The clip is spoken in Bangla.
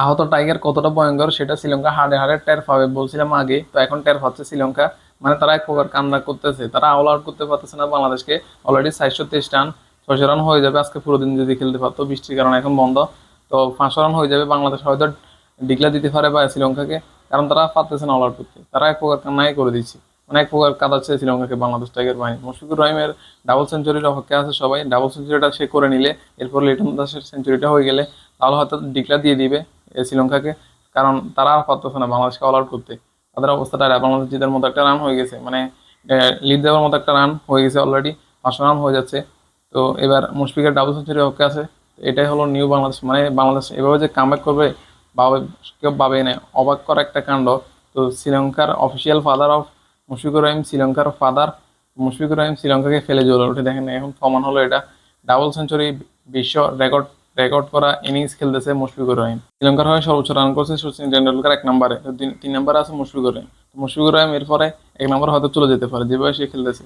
আহত টাইগার কতটা ভয়ঙ্কর সেটা শ্রীলঙ্কা হাড়ে হাড়ে টের পাবে বলছিলাম আগে, তো এখন টের পাচ্ছে শ্রীলঙ্কা। মানে তারা এক প্রকার কান্না করতেছে, তারা অল আউট করতে পারতেছে না বাংলাদেশকে। অলরেডি 423 রান, 600 রান হয়ে যাবে আজকে পুরো দিন যদি খেলতে পারতো, বৃষ্টির কারণে এখন বন্ধ। তো 500 রান হয়ে যাবে, বাংলাদেশ হয়তো ডিক্লেয়ার দিতে পারে বা শ্রীলঙ্কাকে, কারণ তারা পারতেছে না অল আউট করতে, তারা এক প্রকার কান্নাই করে দিচ্ছে। মানে এক প্রকার কাঁদাচ্ছে শ্রীলঙ্কাকে বাংলাদেশ টাইগার বাহিনী। মুশফিকুর রহিমের ডাবল সেঞ্চুরির অপেক্ষা আছে সবাই, ডাবল সেঞ্চুরিটা সে করে নিলে, এরপর লিটন দাসের সেঞ্চুরিটা হয়ে গেলে তাহলে হয়তো ডিক্লেয়ার দিয়ে দিবে শ্রীলঙ্কাকে। কারণ তারা আর পারতেছে না বাংলাদেশকে অল আউট করতে, তাদের অবস্থাটা বাংলাদেশ জিতার মতো একটা রান হয়ে গেছে, মানে লিড দেওয়ার মতো একটা রান হয়ে গেছে অলরেডি, 500 রান হয়ে যাচ্ছে। তো এবার মুশফিকের ডাবল সেঞ্চুরি হকে আছে। এটাই হলো নিউ বাংলাদেশ, মানে বাংলাদেশ এভাবে যে কামব্যাক করবে ভাবে কেউ ভাবে না, অবাক করা একটা কাণ্ড। তো শ্রীলঙ্কার official father of Mushfiqur Rahim, শ্রীলঙ্কার ফাদার মুশফিকুর রহিম শ্রীলঙ্কাকে ফেলে জ্বলে উঠে, দেখেন এখন প্রমাণ হলো এটা। ডাবল সেঞ্চুরি, বিশ্ব রেকর্ড রেকর্ড করা ইনিংস খেলতেছে মুশফিকুর রহিম। শ্রীলঙ্কার হয়ে সর্বোচ্চ রান করছে সচিন টেন্ডুলকার 1 নম্বরে, তো 3 নম্বরে আছে মুশফিকুর রহিম। তো মুশফিকুর রহিম এরপরে 1 নম্বরে হয়তো চলে যেতে পারে যেভাবে সে খেলতেছে।